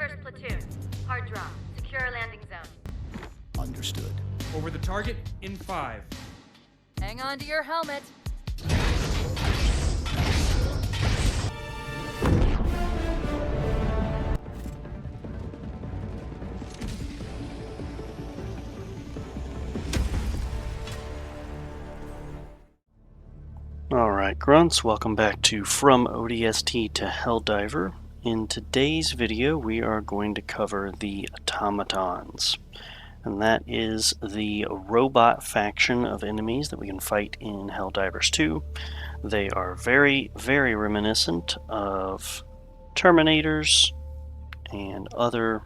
21st Platoon. Hard drop. Secure our landing zone. Understood. Over the target in 5. Hang on to your helmet. Alright grunts, welcome back to From ODST to Helldiver. In today's video we are going to cover the Automatons, and that is the robot faction of enemies that we can fight in Helldivers 2. They are very, very reminiscent of Terminators and other,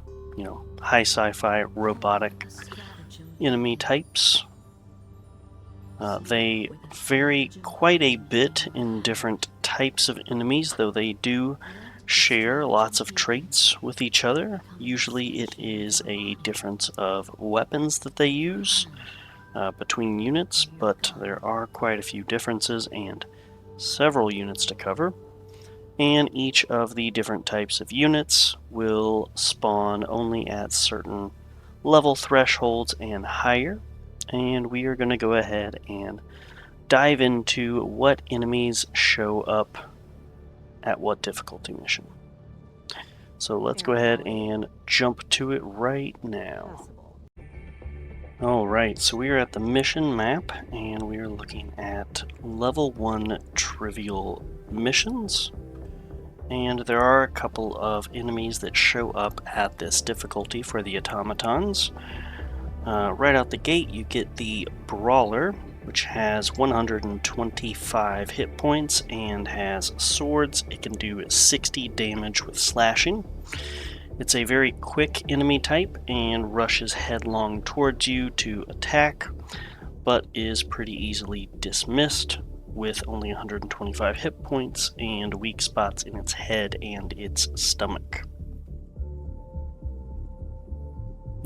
high sci-fi robotic enemy types. They vary quite a bit in different types of enemies, though they do share lots of traits with each other. Usually it is a difference of weapons that they use between units, but there are quite a few differences and several units to cover. And each of the different types of units will spawn only at certain level thresholds and higher. And we are going to go ahead and dive into what enemies show up at what difficulty mission. So let's go ahead and jump to it right now. Alright, so we are at the mission map and we are looking at level 1 trivial missions. And there are a couple of enemies that show up at this difficulty for the Automatons. Right out the gate you get the Brawler, which has 125 hit points and has swords. It can do 60 damage with slashing. It's a very quick enemy type and rushes headlong towards you to attack, but is pretty easily dismissed with only 125 hit points and weak spots in its head and its stomach.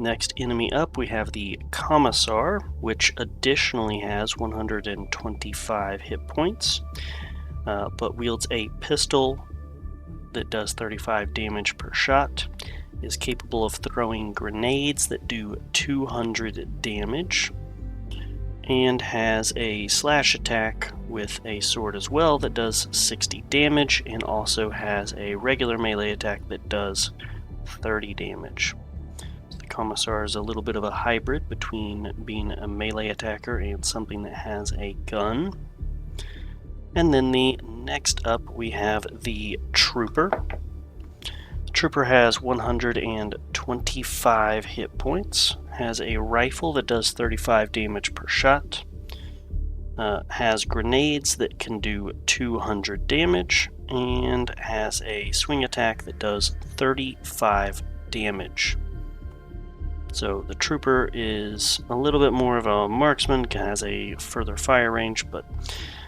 Next enemy up we have the Commissar, which additionally has 125 hit points, but wields a pistol that does 35 damage per shot, is capable of throwing grenades that do 200 damage, and has a slash attack with a sword as well that does 60 damage, and also has a regular melee attack that does 30 damage. Commissar is a little bit of a hybrid between being a melee attacker and something that has a gun. And then the next up we have the Trooper. The Trooper has 125 hit points, has a rifle that does 35 damage per shot, has grenades that can do 200 damage, and has a swing attack that does 35 damage. So the Trooper is a little bit more of a marksman, has a further fire range, but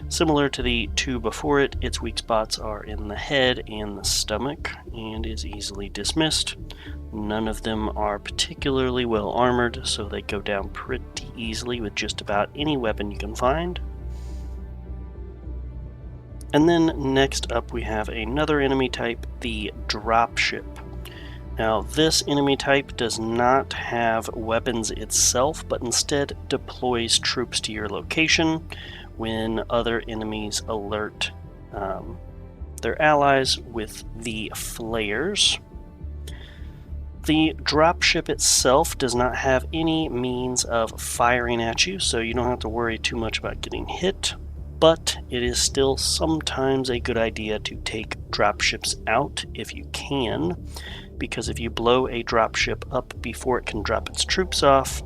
similar to the two before it, its weak spots are in the head and the stomach, and is easily dismissed. None of them are particularly well armored, so they go down pretty easily with just about any weapon you can find. And then next up we have another enemy type, the Dropship. Now, this enemy type does not have weapons itself, but instead deploys troops to your location when other enemies alert their allies with the flares. The dropship itself does not have any means of firing at you, so you don't have to worry too much about getting hit, but it is still sometimes a good idea to take dropships out if you can, because if you blow a dropship up before it can drop its troops off,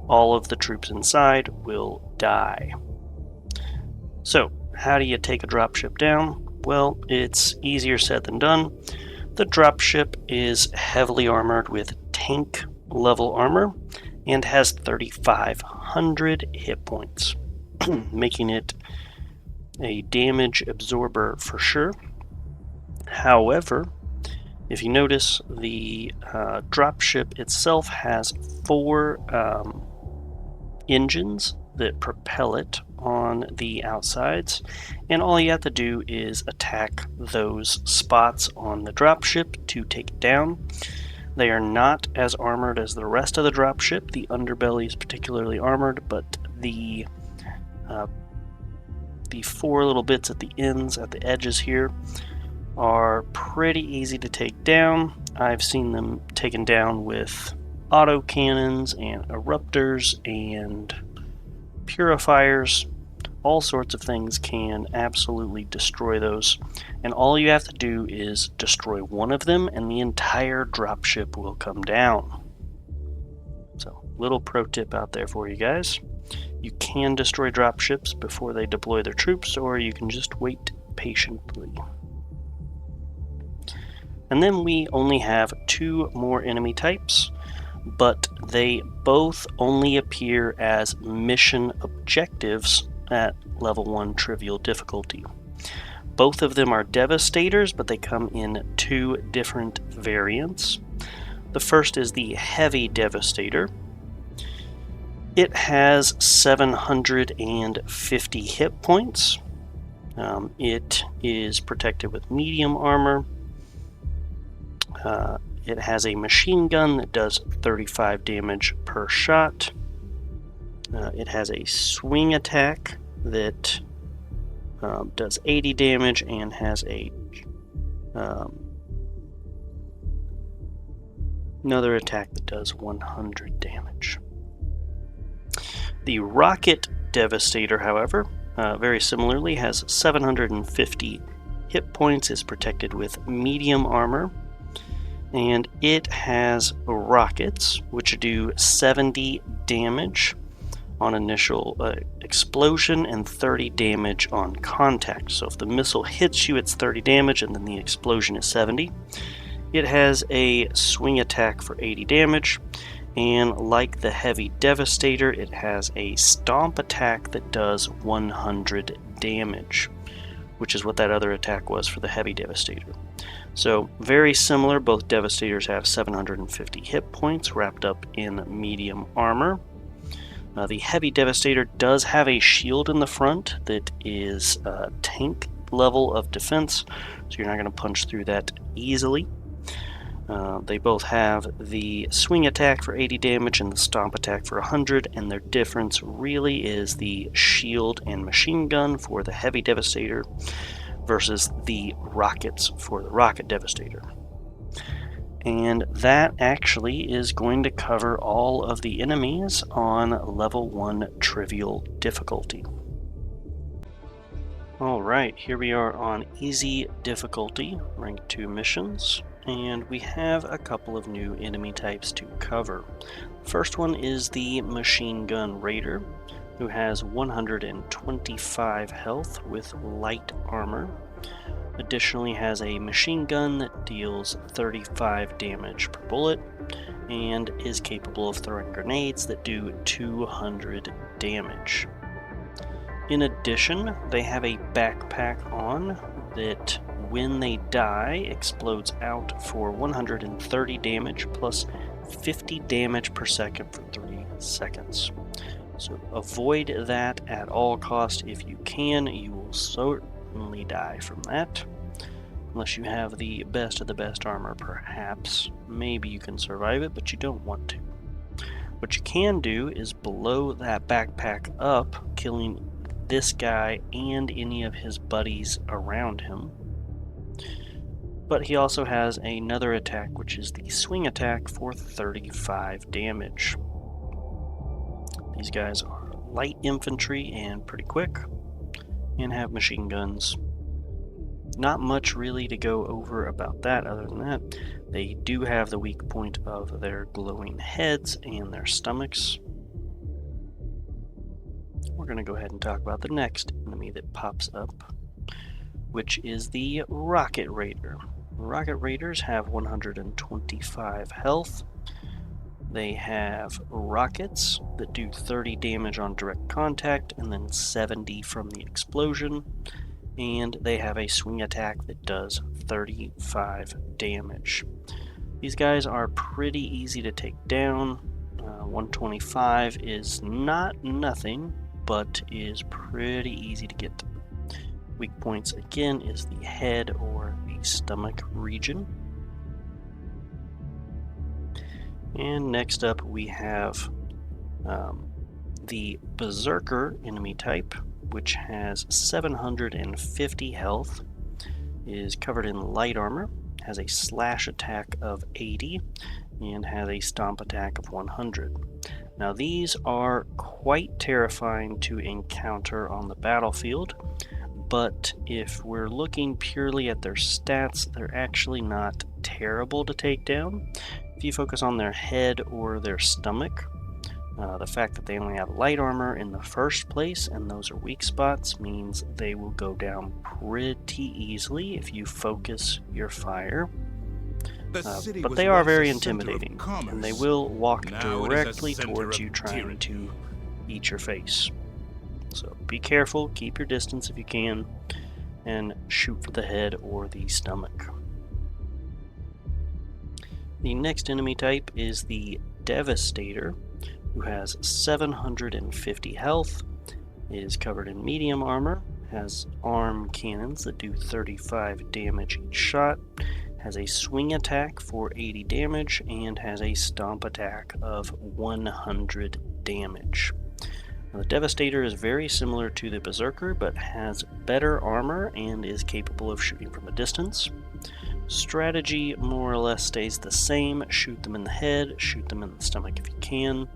all of the troops inside will die. So, how do you take a dropship down? Well, it's easier said than done. The dropship is heavily armored with tank level armor and has 3,500 hit points, making it a damage absorber for sure. However, if you notice, the dropship itself has 4 engines that propel it on the outsides, and all you have to do is attack those spots on the dropship to take it down. They are not as armored as the rest of the dropship. The underbelly is particularly armored, but the four little bits at the ends, at the edges here, are pretty easy to take down. I've seen them taken down with autocannons and eruptors and purifiers. All sorts of things can absolutely destroy those, and all you have to do is destroy one of them and the entire dropship will come down. So, little pro tip out there for you guys. You can destroy dropships before they deploy their troops, or you can just wait patiently. And then we only have 2 more enemy types, but they both only appear as mission objectives at level 1 trivial difficulty. Both of them are Devastators, but they come in 2 different variants. The first is the Heavy Devastator. It has 750 hit points. It is protected with medium armor. It has a machine gun that does 35 damage per shot. It has a swing attack that does 80 damage and has a another attack that does 100 damage. The Rocket Devastator, however, very similarly has 750 hit points, is protected with medium armor, and it has rockets which do 70 damage on initial explosion and 30 damage on contact. So if the missile hits you, it's 30 damage, and then the explosion is 70. It has a swing attack for 80 damage, and like the Heavy Devastator, it has a stomp attack that does 100 damage, which is what that other attack was for the Heavy Devastator. So very similar, both Devastators have 750 hit points wrapped up in medium armor. The Heavy Devastator does have a shield in the front that is tank level of defense, so you're not going to punch through that easily. They both have the swing attack for 80 damage and the stomp attack for 100, and their difference really is the shield and machine gun for the Heavy Devastator versus the rockets for the Rocket Devastator. And that actually is going to cover all of the enemies on level 1 trivial difficulty. Alright, here we are on easy difficulty, rank 2 missions, and we have a couple of new enemy types to cover. First one is the Machine Gun Raider, who has 125 health with light armor. Additionally has a machine gun that deals 35 damage per bullet and is capable of throwing grenades that do 200 damage. In addition, they have a backpack on that, when they die, explodes out for 130 damage plus 50 damage per second for 3 seconds. So avoid that at all costs if you can. You will certainly die from that. Unless you have the best of the best armor, perhaps. Maybe you can survive it, but you don't want to. What you can do is blow that backpack up, killing this guy and any of his buddies around him. But he also has another attack, which is the swing attack for 35 damage. These guys are light infantry and pretty quick, and have machine guns. Not much really to go over about that other than that. They do have the weak point of their glowing heads and their stomachs. We're going to go ahead and talk about the next enemy that pops up, which is the Rocket Raider. Rocket Raiders have 125 health. They have rockets that do 30 damage on direct contact and then 70 from the explosion. And they have a swing attack that does 35 damage. These guys are pretty easy to take down. 125 is not nothing, but is pretty easy to get. Weak points again is the head or the stomach region. And next up we have the Berserker enemy type, which has 750 health, is covered in light armor, has a slash attack of 80, and has a stomp attack of 100. Now these are quite terrifying to encounter on the battlefield, but if we're looking purely at their stats, they're actually not terrible to take down. If you focus on their head or their stomach, the fact that they only have light armor in the first place, and those are weak spots, means they will go down pretty easily if you focus your fire. But they are very intimidating, and they will walk directly towards you trying to eat your face. So be careful, keep your distance if you can, and shoot for the head or the stomach. The next enemy type is the Devastator, who has 750 health, is covered in medium armor, has arm cannons that do 35 damage each shot, has a swing attack for 80 damage, and has a stomp attack of 100 damage. Now, the Devastator is very similar to the Berserker, but has better armor and is capable of shooting from a distance. Strategy more or less stays the same. Shoot them in the head, shoot them in the stomach if you can,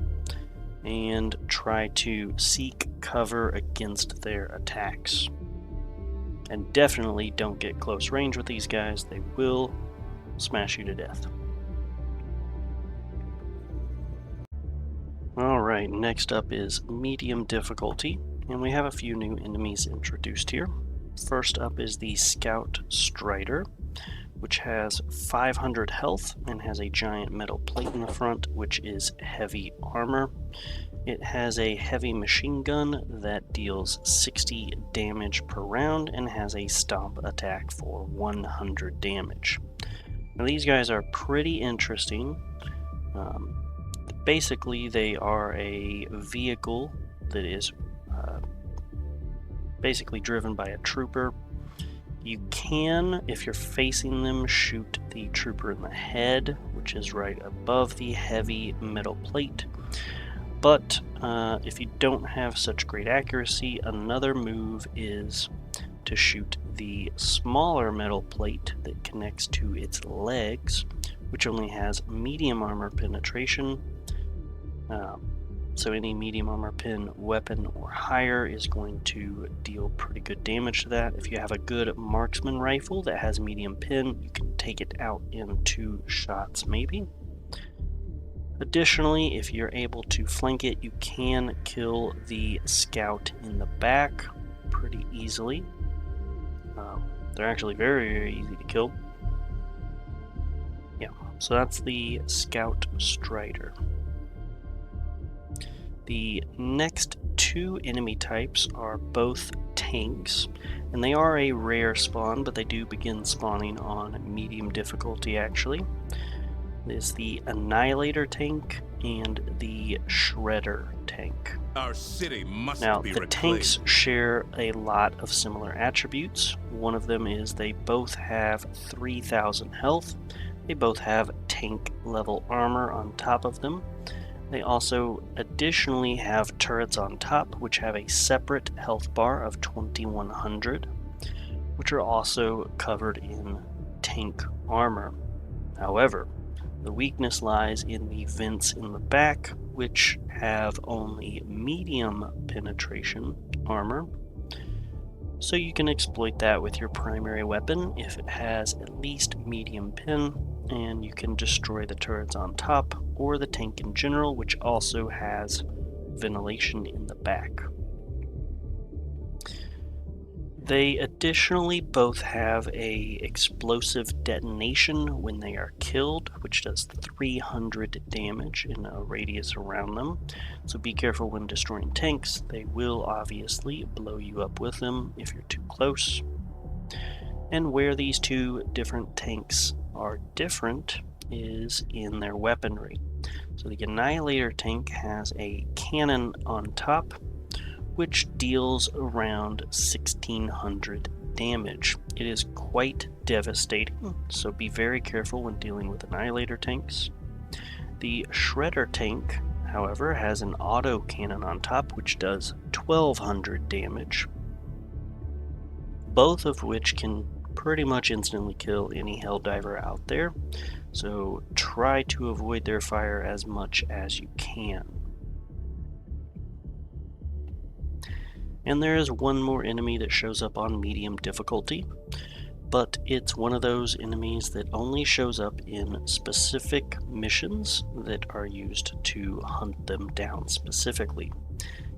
and try to seek cover against their attacks. And definitely don't get close range with these guys. They will smash you to death. Alright, next up is medium difficulty, and we have a few new enemies introduced here. First up is the Scout Strider, which has 500 health and has a giant metal plate in the front, which is heavy armor. It has a heavy machine gun that deals 60 damage per round and has a stomp attack for 100 damage. Now these guys are pretty interesting. Basically, they are a vehicle that is basically driven by a trooper. You can, if you're facing them, shoot the trooper in the head, which is right above the heavy metal plate. But if you don't have such great accuracy, another move is to shoot the smaller metal plate that connects to its legs, which only has medium armor penetration. So any medium armor pen weapon or higher is going to deal pretty good damage to that. If you have a good marksman rifle that has medium pin, you can take it out in 2 shots maybe. Additionally, if you're able to flank it, you can kill the scout in the back pretty easily. They're actually very, very easy to kill. Yeah, so that's the Scout Strider. The next 2 enemy types are both tanks, and they are a rare spawn, but they do begin spawning on medium difficulty actually. There's the Annihilator tank and the Shredder tank. Our city must now, be the reclaimed. tanks share a lot of similar attributes. One of them is they both have 3,000 health. They both have tank level armor on top of them. They also additionally have turrets on top, which have a separate health bar of 2100, which are also covered in tank armor. However, the weakness lies in the vents in the back, which have only medium penetration armor. So you can exploit that with your primary weapon if it has at least medium pen, and you can destroy the turrets on top or the tank in general, which also has ventilation in the back. They additionally both have a explosive detonation when they are killed, which does 300 damage in a radius around them. So be careful when destroying tanks. They will obviously blow you up with them if you're too close. And where these 2 different tanks are different is in their weaponry. So the Annihilator tank has a cannon on top, which deals around 1600 damage. It is quite devastating, so be very careful when dealing with Annihilator tanks. The Shredder tank, however, has an auto cannon on top which does 1200 damage, both of which can pretty much instantly kill any Helldiver out there, so try to avoid their fire as much as you can. And there is one more enemy that shows up on medium difficulty, but it's one of those enemies that only shows up in specific missions that are used to hunt them down specifically.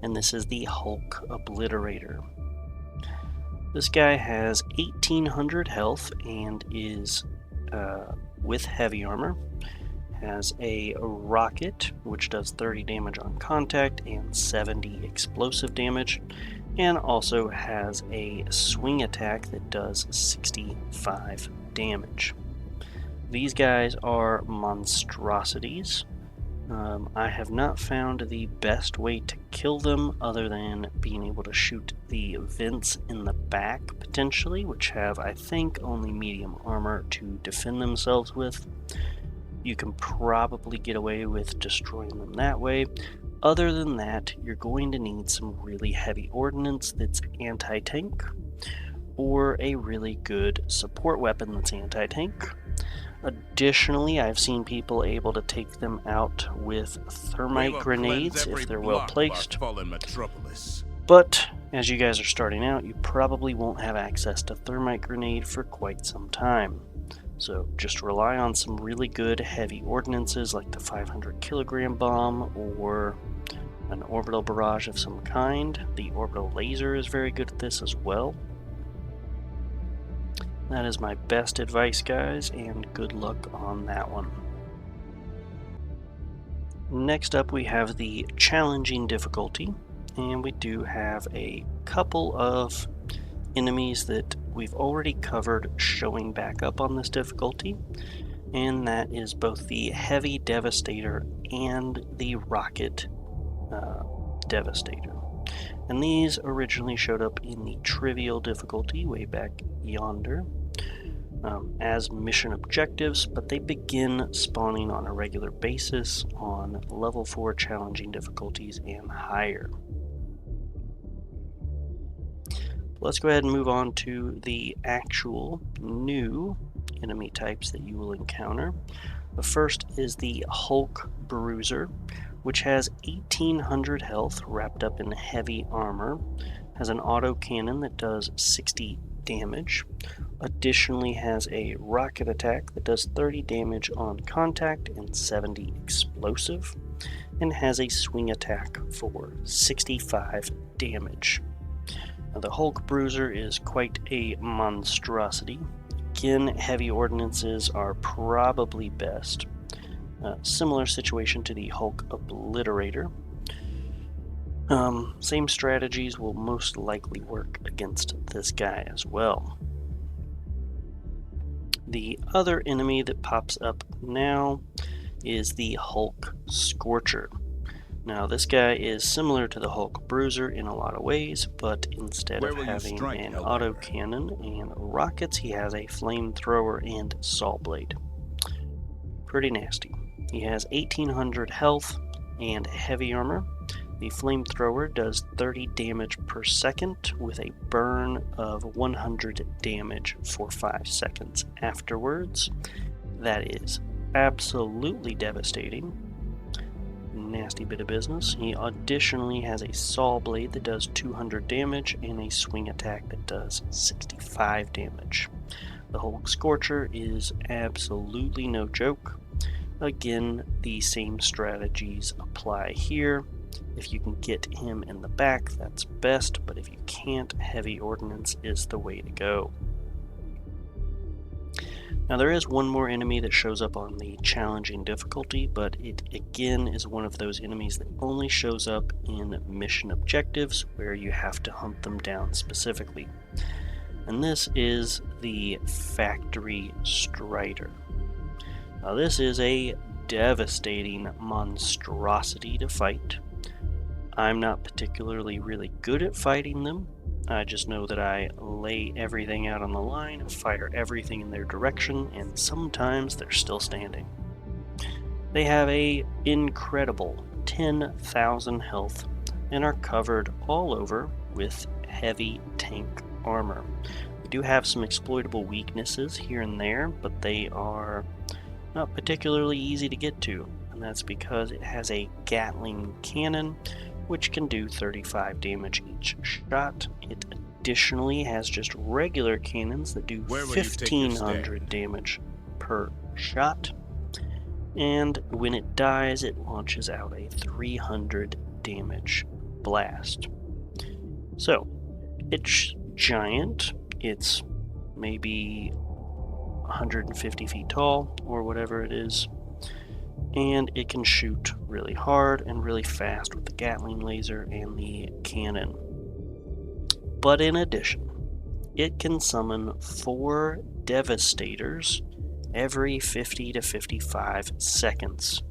And this is the Hulk Obliterator. This guy has 1800 health and is with heavy armor. Has a rocket which does 30 damage on contact and 70 explosive damage, and also has a swing attack that does 65 damage. These guys are monstrosities. I have not found the best way to kill them other than being able to shoot the vents in the back potentially, which have, I think, only medium armor to defend themselves with. You can probably get away with destroying them that way. Other than that, you're going to need some really heavy ordnance that's anti-tank, or a really good support weapon that's anti-tank. Additionally, I've seen people able to take them out with thermite grenades if they're well placed. But as you guys are starting out, you probably won't have access to thermite grenade for quite some time. So just rely on some really good heavy ordnances like the 500 kilogram bomb or an orbital barrage of some kind. The orbital laser is very good at this as well. That is my best advice, guys, and good luck on that one. Next up, we have the challenging difficulty, and we do have a couple of enemies that we've already covered showing back up on this difficulty, and that is both the Heavy Devastator and the Rocket Devastator. And these originally showed up in the trivial difficulty way back yonder as mission objectives, but they begin spawning on a regular basis on level 4 challenging difficulties and higher. Let's go ahead and move on to the actual new enemy types that you will encounter. The first is the Hulk Bruiser, which has 1800 health wrapped up in heavy armor, has an auto cannon that does 60 damage, additionally has a rocket attack that does 30 damage on contact and 70 explosive, and has a swing attack for 65 damage. Now, the Hulk Bruiser is quite a monstrosity. Again, heavy ordnances are probably best. Similar situation to the Hulk Obliterator. Same strategies will most likely work against this guy as well. The other enemy that pops up now is the Hulk Scorcher. Now, this guy is similar to the Hulk Bruiser in a lot of ways, but instead of having an auto cannon and rockets, he has a flamethrower and saw blade. Pretty nasty. He has 1800 health and heavy armor. The flamethrower does 30 damage per second with a burn of 100 damage for 5 seconds afterwards. That is absolutely devastating. Nasty bit of business. He additionally has a saw blade that does 200 damage and a swing attack that does 65 damage. The Hulk Scorcher is absolutely no joke. Again, the same strategies apply here. If you can get him in the back, that's best, but if you can't, heavy ordnance is the way to go. Now, there is one more enemy that shows up on the challenging difficulty, but it again is one of those enemies that only shows up in mission objectives where you have to hunt them down specifically. And this is the Factory Strider. Now, this is a devastating monstrosity to fight. I'm not particularly really good at fighting them. I just know that I lay everything out on the line, fire everything in their direction, and sometimes they're still standing. They have a incredible 10,000 health and are covered all over with heavy tank armor. They do have some exploitable weaknesses here and there, but they are not particularly easy to get to, and that's because it has a Gatling cannon which can do 35 damage each shot. It additionally has just regular cannons that do 1,500 damage per shot, and when it dies it launches out a 300 damage blast. So it's giant. It's maybe 150 feet tall or whatever it is, and it can shoot really hard and really fast with the Gatling laser and the cannon. But in addition, it can summon 4 Devastators every 50 to 55 seconds,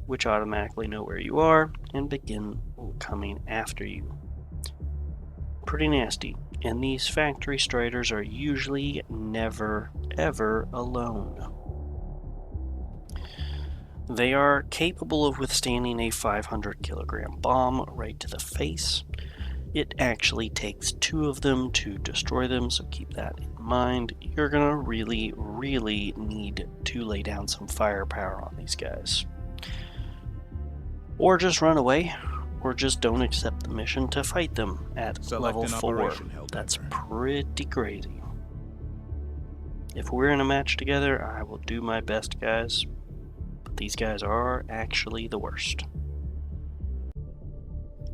which automatically know where you are and begin coming after you. Pretty nasty, and these factory striders are usually never ever alone. They are capable of withstanding a 500 kilogram bomb right to the face. It actually takes 2 of them to destroy them, so keep that in mind. You're gonna really need to lay down some firepower on these guys. Or just run away, or just don't accept the mission to fight them at level 4. That's pretty crazy. If we're in a match together, I will do my best, guys. But these guys are actually the worst.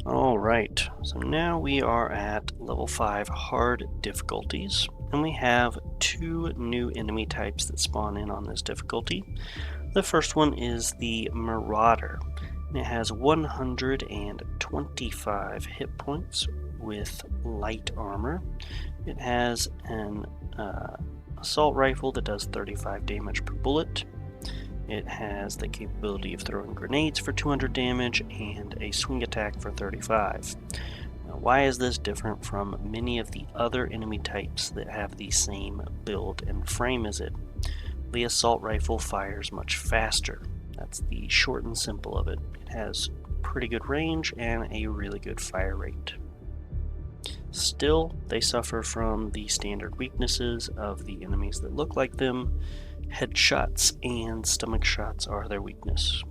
Alright, so now we are at level 5 hard difficulties, and we have 2 new enemy types that spawn in on this difficulty. The first one is the Marauder. It has 125 hit points with light armor. It has an assault rifle that does 35 damage per bullet. It has the capability of throwing grenades for 200 damage and a swing attack for 35. Now, why is this different from many of the other enemy types that have the same build and frame as it? The assault rifle fires much faster. That's the short and simple of it. It has pretty good range and a really good fire rate. Still, they suffer from the standard weaknesses of the enemies that look like them. Headshots and stomach shots are their weakness.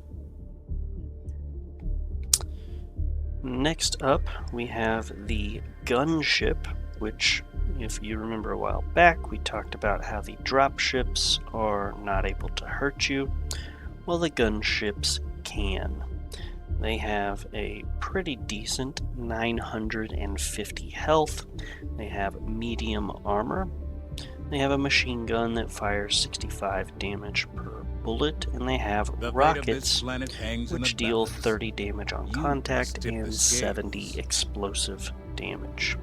Next up, we have the gunship, which, if you remember a while back, we talked about how the dropships are not able to hurt you. Well, the gunships can. They have a pretty decent 950 health. They have medium armor. They have a machine gun that fires 65 damage per bullet, and they have rockets which deal 30 damage on contact and 70 explosive damage.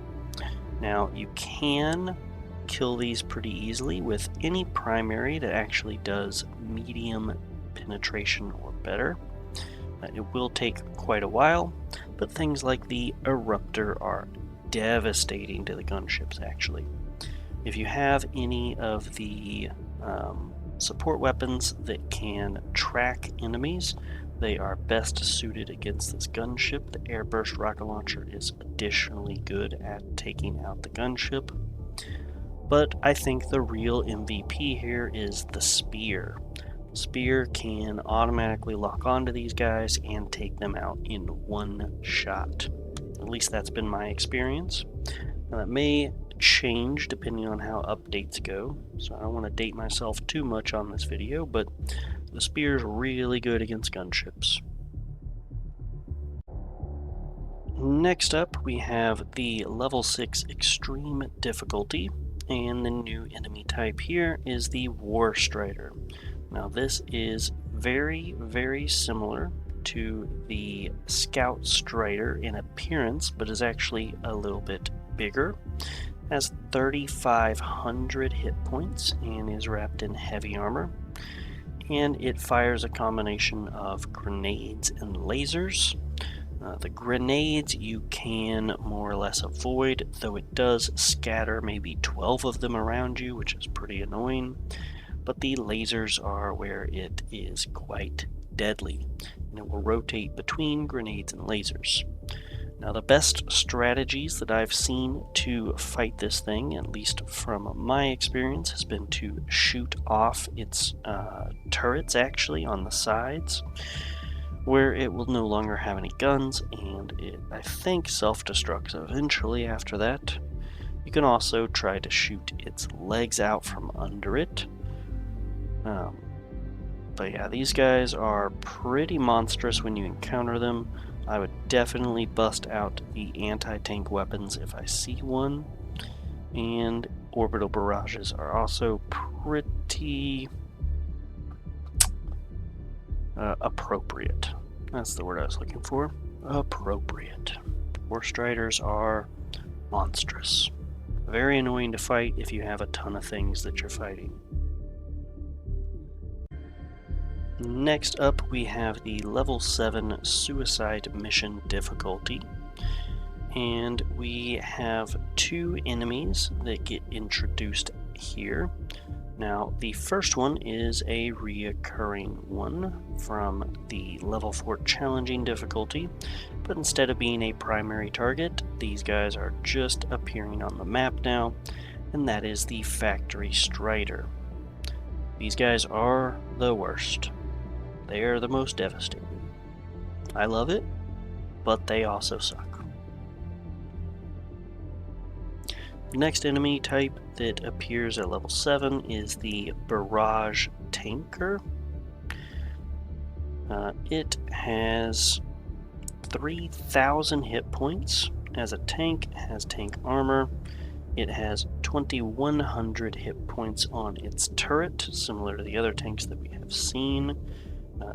Now, you can kill these pretty easily with any primary that actually does medium penetration or better. It will take quite a while, but things like the Eruptor are devastating to the gunships, actually. If you have any of the support weapons that can track enemies, they are best suited against this gunship. The airburst rocket launcher is additionally good at taking out the gunship. But I think the real MVP here is the spear. Spear can automatically lock onto these guys and take them out in one shot. At least that's been my experience. Now, that may change depending on how updates go, so I don't want to date myself too much on this video, but the spear is really good against gunships. Next up, we have the level 6 extreme difficulty, and the new enemy type here is the War Strider. Now, this is very similar to the Scout Strider in appearance, but is actually a little bit bigger. Has 3,500 hit points and is wrapped in heavy armor. And it fires a combination of grenades and lasers. The grenades you can more or less avoid, though it does scatter maybe 12 of them around you, which is pretty annoying. But the lasers are where it is quite deadly, and it will rotate between grenades and lasers. Now, the best strategies that I've seen to fight this thing, at least from my experience, has been to shoot off its turrets actually on the sides, where it will no longer have any guns, and it, I think, self-destructs eventually after that. You can also try to shoot its legs out from under it. But yeah, these guys are pretty monstrous when you encounter them. I would definitely bust out the anti-tank weapons if I see one. And orbital barrages are also pretty appropriate. That's the word I was looking for. Appropriate. Force Riders are monstrous. Very annoying to fight if you have a ton of things that you're fighting. Next up, we have the level 7 suicide mission difficulty. And we have 2 enemies that get introduced here. Now, the first one is a reoccurring one from the level 4 challenging difficulty, but instead of being a primary target, these guys are just appearing on the map now, and that is the Factory Strider. These guys are the worst. They are the most devastating. I love it, but they also suck. The next enemy type that appears at level 7 is the Barrage Tanker. It has 3,000 hit points. As a tank, it has tank armor. It has 2,100 hit points on its turret, similar to the other tanks that we have seen.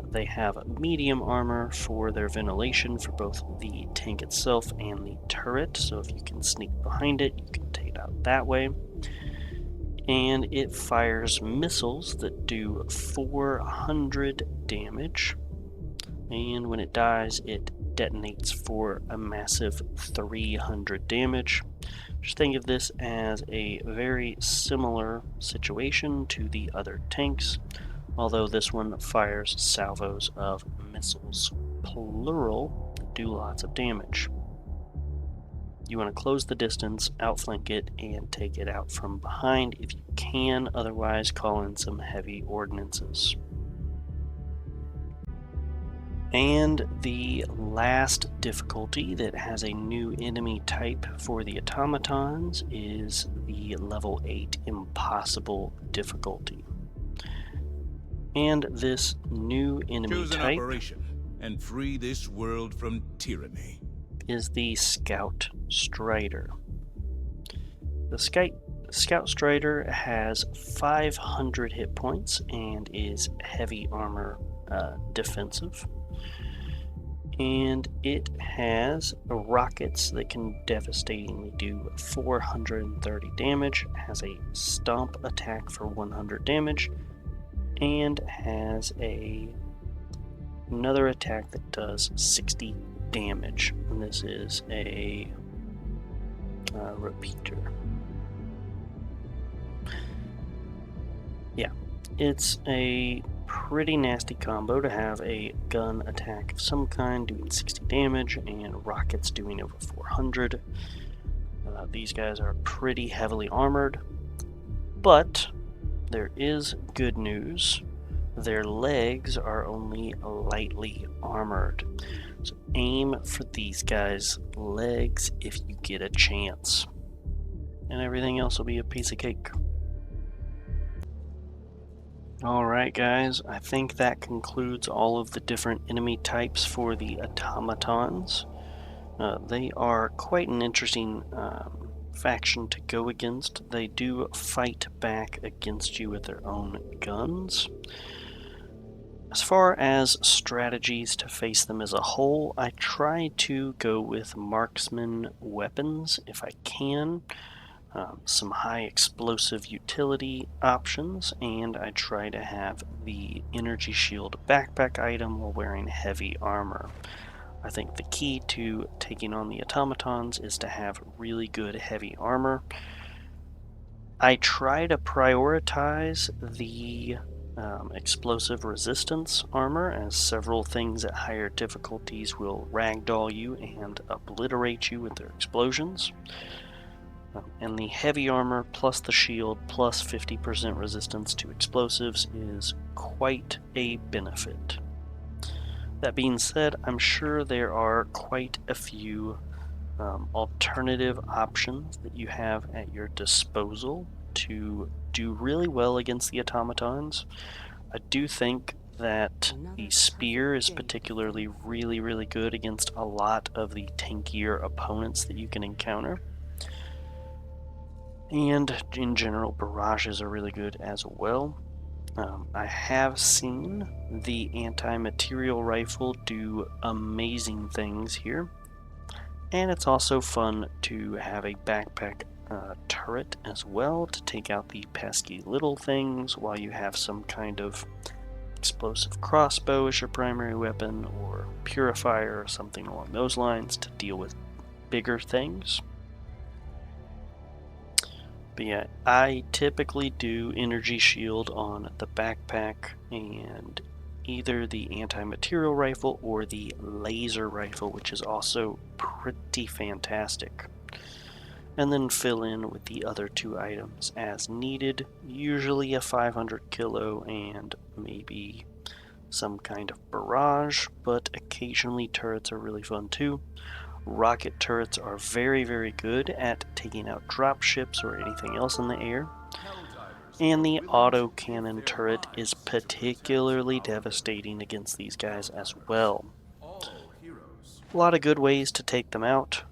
They have medium armor for their ventilation for both the tank itself and the turret, so if you can sneak behind it, you can take it out that way. And it fires missiles that do 400 damage, and when it dies, it detonates for a massive 300 damage. Just think of this as a very similar situation to the other tanks, although this one fires salvos of missiles, plural, that do lots of damage. You want to close the distance, outflank it, and take it out from behind if you can, otherwise call in some heavy ordnances. And the last difficulty that has a new enemy type for the Automatons is the level 8 Impossible difficulty. And this new enemy Choose an type operation and free this world from tyranny. Is the Scout Strider. The Scout Strider has 500 hit points and is heavy armor defensive. And it has rockets that can devastatingly do 430 damage, has a stomp attack for 100 damage, and has another attack that does 60 damage. And this is a repeater. Yeah, it's a pretty nasty combo to have a gun attack of some kind doing 60 damage and rockets doing over 400. These guys are pretty heavily armored, but there is good news. Their legs are only lightly armored. So aim for these guys' legs if you get a chance. And everything else will be a piece of cake. Alright guys, I think that concludes all of the different enemy types for the Automatons. They are quite an interesting faction to go against. They do fight back against you with their own guns. As far as strategies to face them as a whole, I try to go with marksman weapons if I can. Some high explosive utility options, and I try to have the energy shield backpack item while wearing heavy armor. I think the key to taking on the Automatons is to have really good heavy armor. I try to prioritize the explosive resistance armor, as several things at higher difficulties will ragdoll you and obliterate you with their explosions. And the heavy armor plus the shield plus 50% resistance to explosives is quite a benefit. That being said, I'm sure there are quite a few alternative options that you have at your disposal to do really well against the automatons. I do think that the spear is particularly really good against a lot of the tankier opponents that you can encounter. And in general, barrages are really good as well. I have seen the anti-material rifle do amazing things here. And it's also fun to have a backpack turret as well to take out the pesky little things while you have some kind of explosive crossbow as your primary weapon, or purifier or something along those lines to deal with bigger things. But yeah, I typically do energy shield on the backpack and either the anti-material rifle or the laser rifle, which is also pretty fantastic. And then fill in with the other two items as needed, usually a 500 kilo and maybe some kind of barrage, but occasionally turrets are really fun too. Rocket turrets are very good at taking out dropships or anything else in the air. And the autocannon turret is particularly devastating against these guys as well. A lot of good ways to take them out.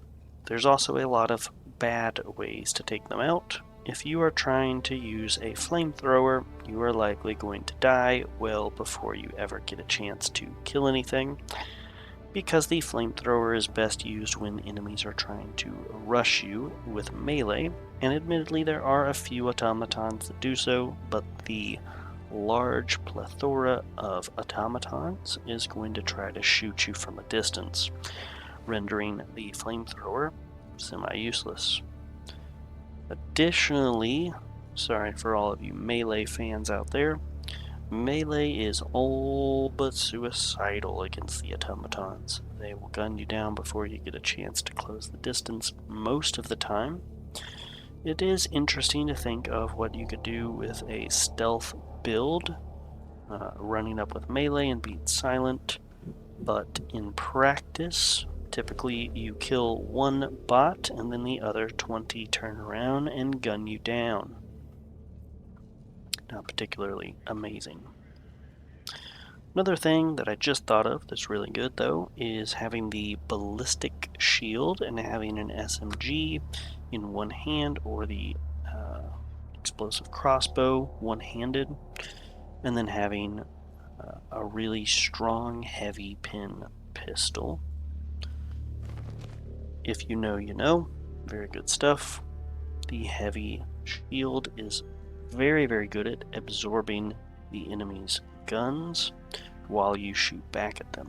There's also a lot of bad ways to take them out. If you are trying to use a flamethrower, you are likely going to die well before you ever get a chance to kill anything, because the flamethrower is best used when enemies are trying to rush you with melee, and admittedly there are a few automatons that do so, but the large plethora of automatons is going to try to shoot you from a distance, rendering the flamethrower semi-useless. Additionally, sorry for all of you melee fans out there, melee is all but suicidal against the automatons. They will gun you down before you get a chance to close the distance most of the time. It is interesting to think of what you could do with a stealth build, running up with melee and being silent, but in practice, typically you kill one bot and then the other 20 turn around and gun you down. Not particularly amazing. Another thing that I just thought of that's really good though is having the ballistic shield and having an SMG in one hand, or the explosive crossbow one-handed, and then having a really strong heavy pin pistol. If you know, you know. Very good stuff. The heavy shield is very good at absorbing the enemy's guns while you shoot back at them.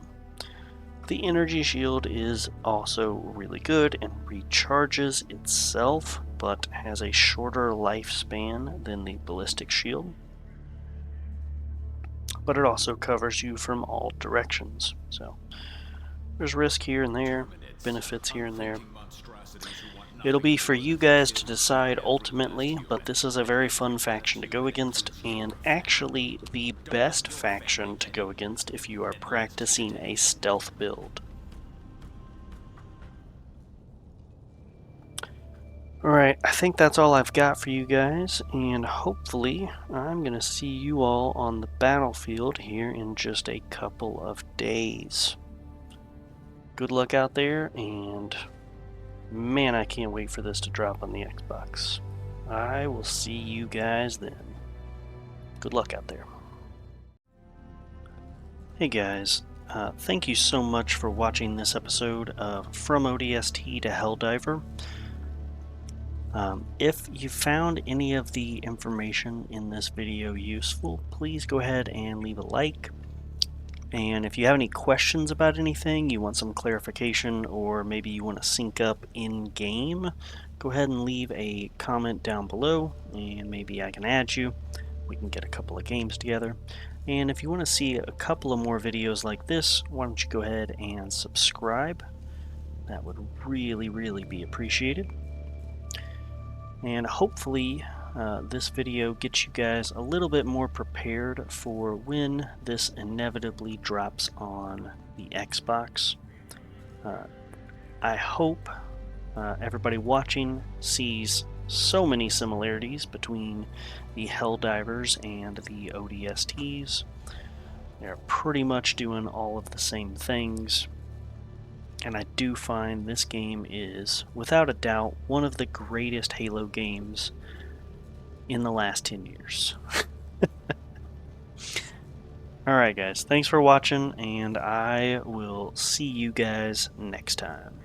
The energy shield is also really good and recharges itself, but has a shorter lifespan than the ballistic shield. But it also covers you from all directions, so there's risk here and there, benefits here and there. It'll be for you guys to decide ultimately, but this is a very fun faction to go against, and actually the best faction to go against if you are practicing a stealth build. Alright, I think that's all I've got for you guys, and hopefully I'm going to see you all on the battlefield here in just a couple of days. Good luck out there, and man, I can't wait for this to drop on the Xbox. I will see you guys then. Good luck out there. Hey guys, thank you so much for watching this episode of From ODST to Helldiver. If you found any of the information in this video useful, please go ahead and leave a like. And if you have any questions about anything, you want some clarification, or maybe you want to sync up in-game, go ahead and leave a comment down below, and maybe I can add you we can get a couple of games together. And if you want to see a couple of more videos like this, why don't you go ahead and subscribe? That would really, really be appreciated. And hopefully this video gets you guys a little bit more prepared for when this inevitably drops on the Xbox. I hope everybody watching sees so many similarities between the Helldivers and the ODSTs. They're pretty much doing all of the same things. And I do find this game is, without a doubt, one of the greatest Halo games in the last 10 years. Alright guys, thanks for watching, and I will see you guys next time.